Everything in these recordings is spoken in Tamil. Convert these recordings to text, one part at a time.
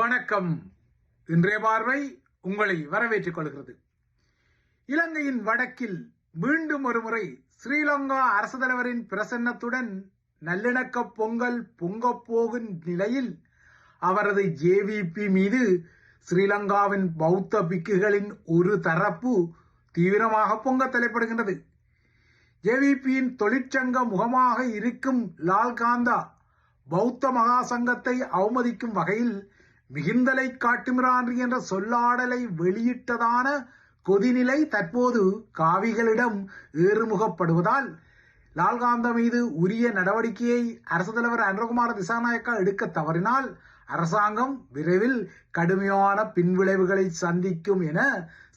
வணக்கம். இன்றைய பார்வை உங்களை வரவேற்றுக் கொள்கிறது. இலங்கையின் வடக்கில் மீண்டும் ஒருமுறை ஸ்ரீலங்கா அரசு தலைவரின் பிரசன்னத்துடன் நல்லிணக்க பொங்கல் பொங்கப் போகும் நிலையில் அவரது ஜேவிபி மீது ஸ்ரீலங்காவின் பௌத்த பிக்குகளின் ஒரு தரப்பு தீவிரமாக பொங்க தலைப்படுகின்றது. ஜேவிபியின் தொழிற்சங்க முகமாக இருக்கும் லால்காந்தா பௌத்த மகா சங்கத்தை அவமதிக்கும் வகையில் மிகுந்தலை காட்டுமிரான்றி என்ற சொல்லாடலை வெளியிட்டதான கொதிநிலை தற்போது காவிகளிடம் ஏறுமுகப்படுவதால் லால்காந்தா மீது உரிய நடவடிக்கையை அரசு தலைவர் அனுரகுமார திசாநாயக்கா எடுக்க தவறினால் அரசாங்கம் விரைவில் கடுமையான பின்விளைவுகளை சந்திக்கும் என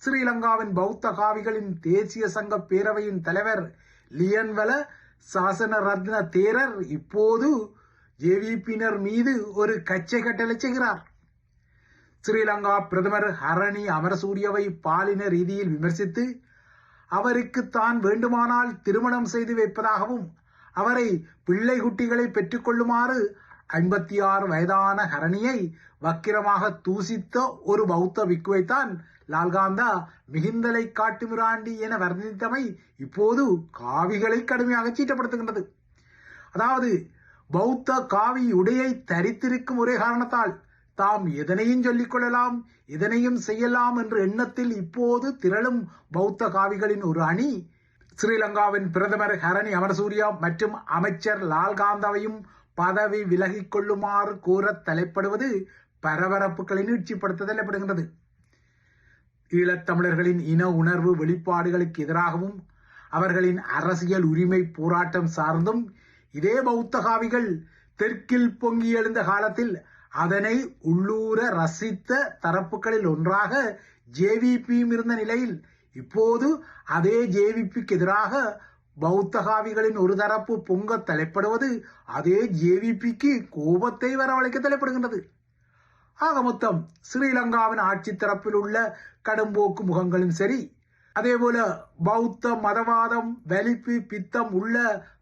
ஸ்ரீலங்காவின் பௌத்த காவிகளின் தேசிய சங்க பேரவையின் தலைவர் லியன்வல சாசன ரத்ன தேரர் இப்போது ஜேவிபியினர் மீது ஒரு கச்சை கட்டளை செய்கிறார். ஸ்ரீலங்கா பிரதமர் ஹரணி அமரசூரியவை பாலின ரீதியில் விமர்சித்து அவருக்கு தான் வேண்டுமானால் திருமணம் செய்து வைப்பதாகவும் அவரை பிள்ளை குட்டிகளை பெற்றுக்கொள்ளுமாறு 56 வயதான ஹரணியை வக்கிரமாக தூசித்த ஒரு பௌத்த பிக்குவைத்தான் லால்காந்தா மிகுந்தலை காட்டுமிராண்டி என வர்ணித்தமை இப்போது காவிகளை கடுமையாக சீட்டப்படுத்துகின்றது. அதாவது பௌத்த காவி உடையை தரித்திருக்கும் ஒரே காரணத்தால் தாம் எதனையும் சொல்லிக் கொள்ளலாம், எதனையும் செய்யலாம் என்ற எண்ணத்தில் இப்போது திரளும் பௌத்த காவிகளின் ஒரு அணி ஸ்ரீலங்காவின் பிரதமர் ஹரணி அமரசூரியா மற்றும் அமைச்சர் லால்காந்தாவையும் பதவி விலகிக் கொள்ளுமாறு கோர தலைப்படுவது பரபரப்புகளை நீட்சிப்படுத்த தலைப்படுகின்றது. ஈழத்தமிழர்களின் இன உணர்வு வெளிப்பாடுகளுக்கு எதிராகவும் அவர்களின் அரசியல் உரிமை போராட்டம் சார்ந்தும் இதே பௌத்த காவிகள் தெற்கில் பொங்கி எழுந்த காலத்தில் அதனை உள்ளூர ரசித்த தரப்புகளில் ஒன்றாக ஜேவிபியும் இருந்த நிலையில் இப்போது அதே ஜேவிபிக்கு எதிராக பௌத்த காவிகளின் ஒரு தரப்பு பொங்க தலைப்படுவது அதே ஜேவிபிக்கு கோபத்தை வரவழைக்க தலைப்படுகின்றது. ஆக மொத்தம் ஸ்ரீலங்காவின் ஆட்சி தரப்பில் உள்ள கடும்போக்கு முகங்களும் சரி, அதேபோல பௌத்த மதவாதம் வலிப்பு பித்தம் உள்ள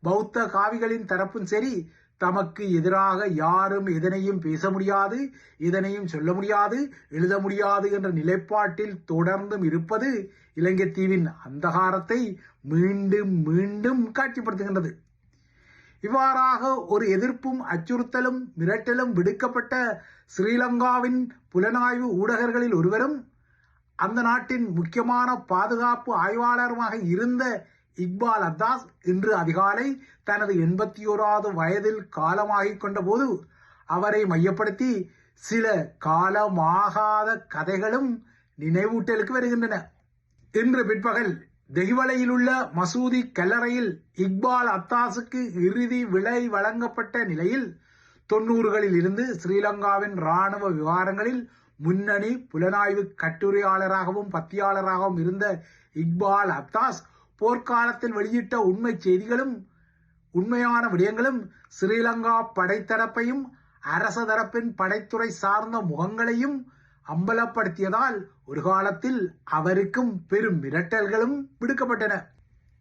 பௌத்த காவிகளின் தரப்பும் சரி, தமக்கு எதிராக யாரும் எதனையும் பேச முடியாது, இதனையும் சொல்ல முடியாது, எழுத முடியாது என்ற நிலைப்பாட்டில் தொடர்ந்தும் இருப்பது இலங்கை தீவின் அந்தகாரத்தை மீண்டும் மீண்டும் காட்சிப்படுத்துகின்றது. இவ்வாறாக ஒரு எதிர்ப்பும் அச்சுறுத்தலும் மிரட்டலும் விடுக்கப்பட்ட ஸ்ரீலங்காவின் புலனாய்வு ஊடகர்களில் ஒருவரும் அந்த நாட்டின் முக்கியமான பாதுகாப்பு ஆய்வாளருமாக இருந்த இக்பால் அத்தாஸ் இன்று அதிகாலை தனது 81வது வயதில் காலமாகிக் கொண்ட போது அவரை மையப்படுத்தி சில காலமாகாத கதைகளும் நினைவூட்டலுக்கு வருகின்றன. இன்று பிற்பகல் தெஹிவளையில் உள்ள மசூதி கல்லறையில் இக்பால் அத்தாஸுக்கு இறுதி விலை வழங்கப்பட்ட நிலையில் 90களில் இருந்து ஸ்ரீலங்காவின் இராணுவ விவகாரங்களில் முன்னணி புலனாய்வு கட்டுரையாளராகவும் பத்தியாளராகவும் இருந்த இக்பால் அத்தாஸ் போர்க்காலத்தில் வெளியிட்ட உண்மை செய்திகளும் உண்மையான விடயங்களும் ஸ்ரீலங்கா படைத்தரப்பையும் அரச தரப்பின் படைத்துறை சார்ந்த முகங்களையும் அம்பலப்படுத்தியதால் ஒரு காலத்தில் அவருக்கும் பெரும் மிரட்டல்களும் விடுக்கப்பட்டன.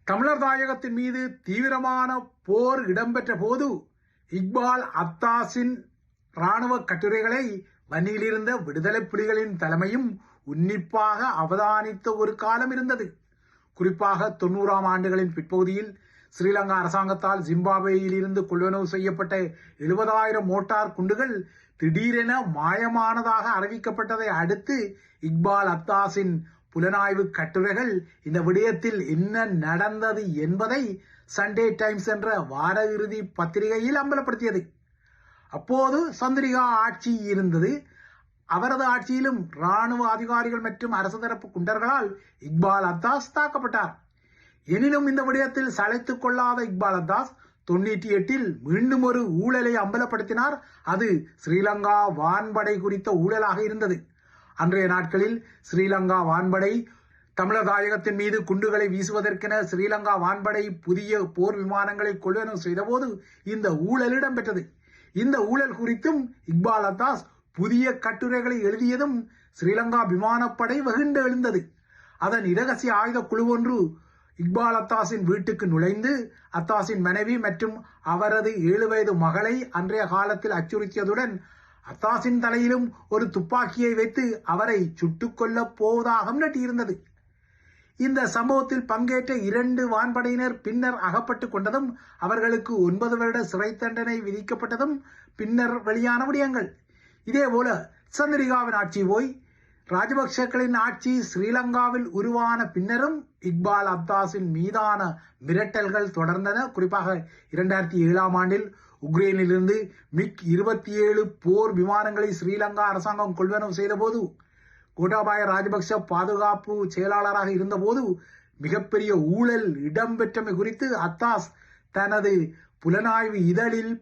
தமிழர் தாயகத்தின் மீது தீவிரமான போர் இடம்பெற்ற போது இக்பால் அத்தாஸின் இராணுவ கட்டுரைகளை வன்னியிலிருந்த விடுதலை புலிகளின் தலைமையும் உன்னிப்பாக அவதானித்த ஒரு காலம் இருந்தது. குறிப்பாக 90ஆம் ஆண்டுகளின் பிற்பகுதியில் ஸ்ரீலங்கா அரசாங்கத்தால் ஜிம்பாப்வேயில் இருந்து கொள்வனவு செய்யப்பட்ட 70,000 மோட்டார் குண்டுகள் திடீரென மாயமானதாக அறிவிக்கப்பட்டதை அடுத்து இக்பால் அத்தாஸின் புலனாய்வு கட்டுரைகள் இந்த விடயத்தில் என்ன நடந்தது என்பதை சண்டே டைம்ஸ் என்ற வார இறுதி பத்திரிகையில் அம்பலப்படுத்தியது. அப்போது சந்திரிகா ஆட்சி இருந்தது. அவரது ஆட்சியிலும் இராணுவ அதிகாரிகள் மற்றும் அரசு தரப்பு குண்டர்களால் இக்பால் அத்தாஸ் தாக்கப்பட்டார். எனினும் இந்த விடயத்தில் சளைத்துக் கொள்ளாத இக்பால் அத்தாஸ் 98இல் மீண்டும் ஒரு ஊழலை அம்பலப்படுத்தினார். அது ஸ்ரீலங்கா வான்படை குறித்த ஊழலாக இருந்தது. அன்றைய நாட்களில் ஸ்ரீலங்கா வான்படை தமிழர் தாயகத்தின் மீது குண்டுகளை வீசுவதற்கென ஸ்ரீலங்கா வான்படை புதிய போர் விமானங்களை கொள்வனவு செய்தபோது இந்த ஊழல் இடம்பெற்றது. இந்த ஊழல் குறித்தும் இக்பால் அத்தாஸ் புதிய கட்டுரைகளை எழுதியதும் ஸ்ரீலங்கா விமானப்படை வெகுண்டு எழுந்தது. அதன் இரகசிய ஆயுத குழு ஒன்று இக்பால் அத்தாஸின் வீட்டுக்கு நுழைந்து அத்தாஸின் மனைவி மற்றும் அவரது 7 வயது மகளை அன்றைய காலத்தில் அச்சுறுத்தியதுடன் அத்தாஸின் தலையிலும் ஒரு துப்பாக்கியை வைத்து அவரை சுட்டுக் கொல்லப் போவதாக நட்டியிருந்தது. இந்த சம்பவத்தில் பங்கேற்ற 2 வான்படையினர் பின்னர் அகப்பட்டுக் கொண்டதும் அவர்களுக்கு 9 வருட சிறை தண்டனை விதிக்கப்பட்டதும் பின்னர் வெளியான விடயங்கள். இதேபோல சந்திரிகாவின் ஆட்சி போய் ராஜபக்சக்களின் ஆட்சி ஸ்ரீலங்காவில் உருவான பின்னரும் இக்பால் அப்தாஸின் மீதான மிரட்டல்கள் தொடர்ந்தன. குறிப்பாக 2007ஆம் ஆண்டில் உக்ரைனிலிருந்து MiG-27 போர் விமானங்களை ஸ்ரீலங்கா அரசாங்கம் கொள்வனவு செய்தபோது கோட்டாபாய ராஜபக்ச பாதுகாப்பு செயலாளராக இருந்தபோது மிகப்பெரிய ஊழல் இடம்பெற்றமை குறித்து அத்தாஸ் தனது புலனாய்வு இதழில்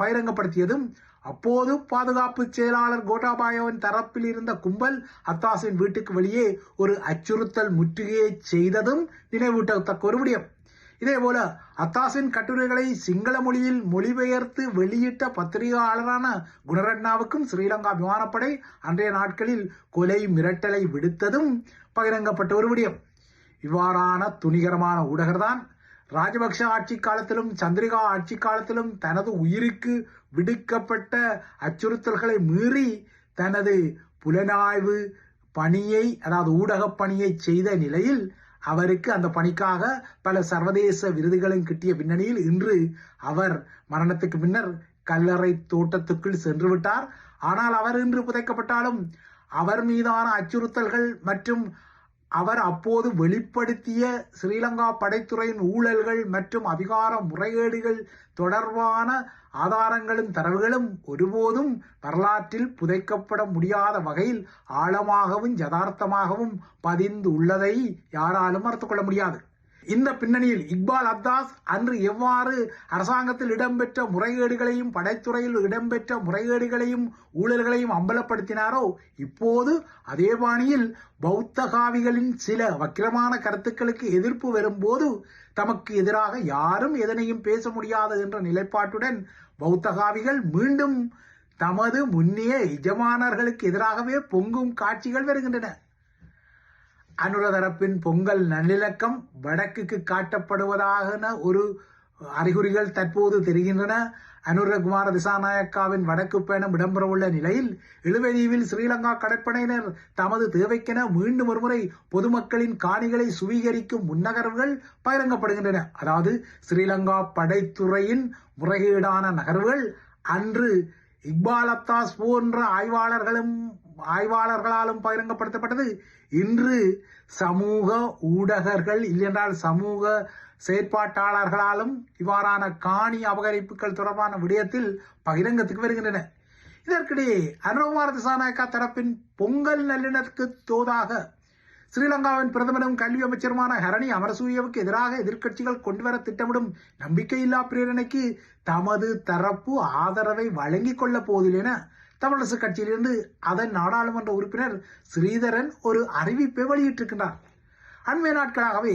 பகிரங்கப்படுத்தியதும் அப்போது பாதுகாப்பு செயலாளர் கோட்டாபாயவின் தரப்பில் இருந்த கும்பல் அத்தாஸின் வீட்டுக்கு வெளியே ஒரு அச்சுறுத்தல் முற்றுகையை செய்ததும் நினைவூட்டத்தக்க ஒரு விடயம். இதேபோல அத்தாஸின் கட்டுரைகளை சிங்கள மொழியில் மொழிபெயர்த்து வெளியிட்ட பத்திரிகையாளரான குணரட்னாவுக்கும் ஸ்ரீலங்கா விமானப்படை அன்றைய நாட்களில் கொலை மிரட்டலை விடுத்ததும் பகிரங்கப்பட்ட ஒரு விடயம். இவ்வாறான துணிகரமான ஊடகர்தான் ராஜபக்ஷ ஆட்சி காலத்திலும் சந்திரிகா ஆட்சி காலத்திலும் தனது உயிருக்கு விடுக்கப்பட்ட அச்சுறுத்தல்களை மீறி தனது புலனாய்வு பணியை, அதாவது ஊடக பணியை செய்த நிலையில் அவருக்கு அந்த பணிக்காக பல சர்வதேச விருதுகளும் கிட்டிய பின்னணியில் இன்று அவர் மரணத்துக்கு பின்னர் கல்லறை தோட்டத்துக்குள் சென்று விட்டார். ஆனால் அவர் இன்று புதைக்கப்பட்டாலும் அவர் மீதான அச்சுறுத்தல்கள் மற்றும் அவர் அப்போது வெளிப்படுத்திய ஸ்ரீலங்கா படைத்துறையின் ஊழல்கள் மற்றும் அதிகார முறைகேடுகள் தொடர்பான ஆதாரங்களும் தரவுகளும் ஒருபோதும் வரலாற்றில் புதைக்கப்பட முடியாத வகையில் ஆழமாகவும் யதார்த்தமாகவும் பதிந்து உள்ளதை யாராலும் மறுத்துக் கொள்ள முடியாது. இந்த பின்னணியில் இக்பால் அப்தாஸ் அன்று எவ்வாறு அரசாங்கத்தில் இடம்பெற்ற முறைகேடுகளையும் படைத்துறையில் இடம்பெற்ற முறைகேடுகளையும் ஊழல்களையும் அம்பலப்படுத்தினாரோ, இப்போது அதே பாணியில் பௌத்தகாவிகளின் சில வக்கிரமான கருத்துக்களுக்கு எதிர்ப்பு வரும்போது தமக்கு எதிராக யாரும் எதனையும் பேச முடியாது என்ற நிலைப்பாட்டுடன் பௌத்தகாவிகள் மீண்டும் தமது முன்னிய எஜமானர்களுக்கு எதிராகவே பொங்கும் காட்சிகள் வருகின்றன. அனுர தரப்பின் பொங்கல் நல்லிணக்கம் வடக்குக்கு காட்டப்படுவதாக ஒரு அறிகுறிகள் தற்போது தெரிகின்றன. அனுரகுமார திசாநாயக்காவின் வடக்கு பயணம் இடம்பெறவுள்ள நிலையில் இழுவதீவில் ஸ்ரீலங்கா கடற்படையினர் தமது தேவைக்கென மீண்டும் ஒருமுறை பொதுமக்களின் காணிகளை சுவீகரிக்கும் முன்னகர்வுகள் பகிரங்கப்படுகின்றன. அதாவது ஸ்ரீலங்கா படைத்துறையின் முறைகேடான நகர்வுகள் அன்று இக்பால் அப்தாஸ் போன்ற ஆய்வாளர்களாலும் பகிரங்கப்படுத்தப்பட்டது. இன்று சமூக ஊடகர்கள் இல்லையென்றால் சமூக செயற்பாட்டாளர்களாலும் இவ்வாறான காணி அபகரிப்புகள் தொடர்பான விடயத்தில் பகிரங்கத்துக்கு வருகின்றன. இதற்கிடையே அனுரகுமார திசாநாயக்கா தரப்பின் பொங்கல் நல்லிணக்கு தோதாக ஸ்ரீலங்காவின் பிரதமரும் கல்வி அமைச்சருமான ஹரணி அமரசூரியவுக்கு எதிராக எதிர்க்கட்சிகள் கொண்டுவர திட்டமிடும் நம்பிக்கையில்லா பிரேரணைக்கு தமது தரப்பு ஆதரவை வழங்கிக் கொள்ள போவதில்லை என தமிழரசு கட்சியிலிருந்து அதன் நாடாளுமன்ற உறுப்பினர் ஸ்ரீதரன் ஒரு அறிவிப்பை வெளியிட்டிருக்கின்றார். அண்மை நாட்களாகவே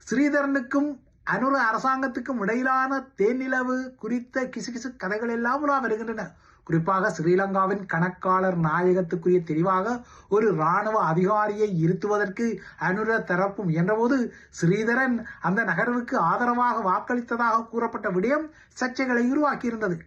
ஸ்ரீதரனுக்கும் அனுர அரசாங்கத்துக்கும் இடையிலான தேனிலவு குறித்த கிசுகிசு கதைகள் எல்லாம் உலா வருகின்றன. குறிப்பாக ஸ்ரீலங்காவின் கணக்காளர் நாயகத்துக்குரிய தெரிவாக ஒரு இராணுவ அதிகாரியை இருத்துவதற்கு அனுர தரப்பு முயன்றபோது ஸ்ரீதரன் அந்த நகர்வுக்கு ஆதரவாக வாக்களித்ததாக கூறப்பட்ட விடயம் சர்ச்சைகளை உருவாக்கியிருந்தது.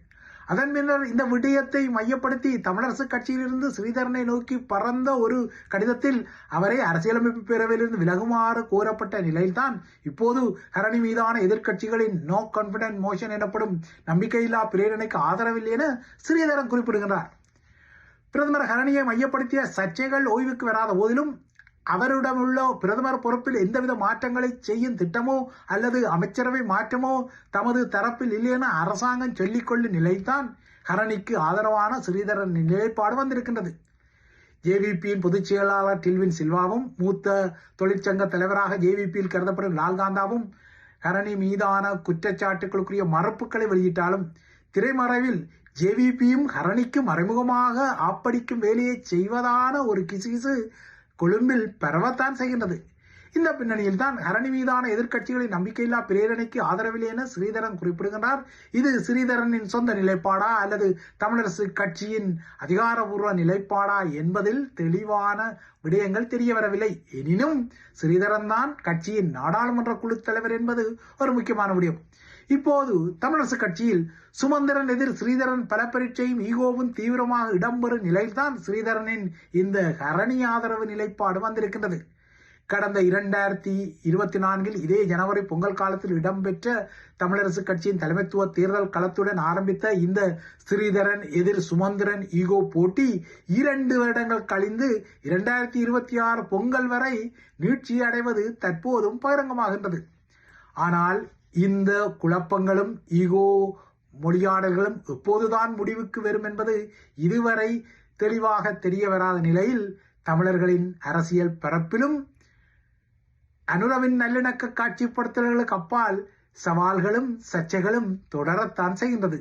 அதன் பின்னர் இந்த விடயத்தை மையப்படுத்தி தமிழரசு கட்சியிலிருந்து ஸ்ரீதரனை நோக்கி பறந்த ஒரு கடிதத்தில் அவரை அரசியலமைப்பு பேரவையிலிருந்து விலகுமாறு கோரப்பட்ட நிலையில்தான் இப்போது ஹரணி மீதான எதிர்க்கட்சிகளின் நோ கான்பிடன்ஸ் மோஷன் எனப்படும் நம்பிக்கையில்லா பிரேரணைக்கு ஆதரவில்லை என ஸ்ரீதரன் குறிப்பிடுகின்றார். பிரதமர் ஹரணியை மையப்படுத்திய சர்ச்சைகள் ஓய்வுக்கு வராத போதிலும் அவரிடமுள்ள பிரதமர் பொறுப்பில் எந்தவித மாற்றங்களை செய்யும் திட்டமோ அல்லது அமைச்சரவை மாற்றமோ தமது தரப்பில் இல்லை என அரசாங்கம் சொல்லிக்கொள்ளும் நிலைத்தான் ஹரணிக்கு ஆதரவான ஸ்ரீதரன் நிலைப்பாடு வந்திருக்கின்றது. ஜேவிபியின் பொதுச் செயலாளர் டில்வின் சில்வாவும் மூத்த தொழிற்சங்க தலைவராக ஜேவிபியில் கருதப்படும் லால்காந்தாவும் ஹரணி மீதான குற்றச்சாட்டுகளுக்குரிய மறுப்புகளை வெளியிட்டாலும் திரைமறைவில் ஜேவிபியும் ஹரணிக்கு மறைமுகமாக ஆப்படிக்கும் வேலையை செய்வதான ஒரு கிசுகிசு கொழும்பில் பரவத்தான் செய்கின்றது. இந்த பின்னணியில் தான் ஹரணி மீதான எதிர்க்கட்சிகளின் நம்பிக்கையில்லா பிரேரணைக்கு ஆதரவில்லை என ஸ்ரீதரன் குறிப்பிடுகின்றார். இது ஸ்ரீதரனின் சொந்த நிலைப்பாடா அல்லது தமிழரசு கட்சியின் அதிகாரபூர்வ நிலைப்பாடா என்பதில் தெளிவான விடயங்கள் தெரிய வரவில்லை. எனினும் ஸ்ரீதரன் தான் கட்சியின் நாடாளுமன்ற குழு தலைவர் என்பது ஒரு முக்கியமான விடயம். இப்போது தமிழரசு கட்சியில் சுமந்திரன் எதிர் ஸ்ரீதரன் பல பரீட்சையும் ஈகோவும் தீவிரமாக இடம்பெறும் நிலையில்தான் ஸ்ரீதரனின் இந்த கரணி ஆதரவு நிலைப்பாடு வந்திருக்கின்றது. கடந்த 2024 இதே ஜனவரி பொங்கல் காலத்தில் இடம்பெற்ற தமிழரசு கட்சியின் தலைமைத்துவ தேர்தல் களத்துடன் ஆரம்பித்த இந்த ஸ்ரீதரன் எதிர் சுமந்திரன் ஈகோ போட்டி 2 வருடங்கள் கழிந்து 2026 பொங்கல் வரை நீட்சி அடைவது தற்போதும் பகிரங்கமாகின்றது. ஆனால் இந்த குழப்பங்களும் ஈகோ மொழியாடல்களும் எப்போதுதான் முடிவுக்கு வரும் என்பது இதுவரை தெளிவாக தெரிய வராத நிலையில் தமிழர்களின் அரசியல் பரப்பிலும் அனுரவின் நல்லிணக்க காட்சிப்படுத்தல்களுக்கு அப்பால் சவால்களும் சர்ச்சைகளும் தொடரத்தான் செய்கின்றது.